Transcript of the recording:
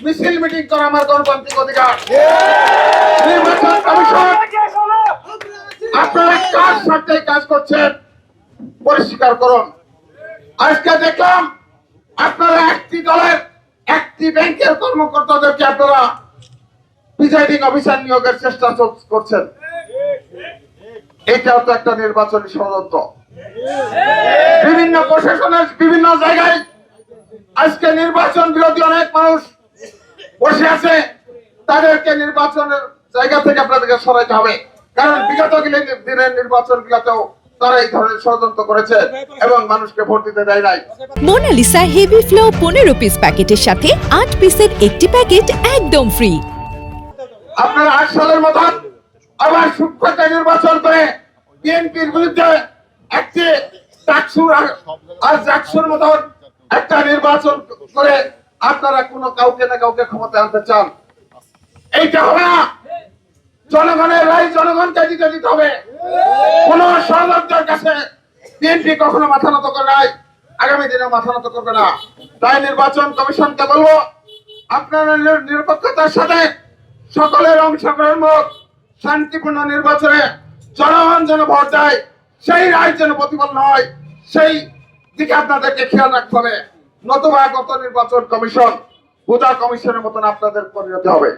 মিছিল মিটিং করা আমার গণতান্ত্রিক অধিকার। নির্বাচন কমিশন আপনারা কার স্বার্থে কাজ করছেন পরিষ্কার করুন। আজকে দেখলাম আপনারা একটি দলের একটি ব্যাংকের কর্মকর্তাদেরকে আপনারা প্রিজাইডিং অফিসার নিয়োগের চেষ্টা করছেন। এটাও তো একটা নির্বাচনী ষড়যন্ত্র। বিভিন্ন প্রশাসনের বিভিন্ন জায়গায় আজকে নির্বাচন বিরোধী অনেক মানুষ বসে আছে, তাদেরকে নির্বাচনের জায়গা থেকে আপনাদেরকে সরাইতে হবে। কারণ বিগত দিনের নির্বাচন গুলাতেও তারা এই ধরনের ষড়যন্ত্র করেছে এবং মানুষকে ভোট দিতে দেয় নাই। মোনালিসা হেভি ফ্লো 15 পিস প্যাকেটের সাথে 8 পিসের একটি প্যাকেট একদম ফ্রি। আপনারা 8 সালের মতন আবার সুপ্রত নির্বাচন করে বিএনপির বিরুদ্ধে একটি টাকসুর আর জাকসুর মতন একটা নির্বাচন করে আপনারা কোনো কাউকে না কাউকে ক্ষমতা আনতে চান। এইটা হবে না। জনগণের রায় জনগণকে দিতে হবে। কোন ষড়যন্ত্রের কাছে বিএনপি কখনো মাথা নত করে নাই, আগামী দিনে মাথা নত করবে না। তাই নির্বাচন কমিশনকে বলবো, আপনারা নিরপেক্ষতার সাথে সকলের অংশগ্রহণ শান্তিপূর্ণ নির্বাচনে জনগণ যেন ভোট দেয়, সেই রায় যেন প্রতিফলন হয়, সেই দিকে আপনাদেরকে খেয়াল রাখতে হবে। নতুবা গত নির্বাচন কমিশন পূজা কমিশনের মতন আপনাদের পরিণতি হবে।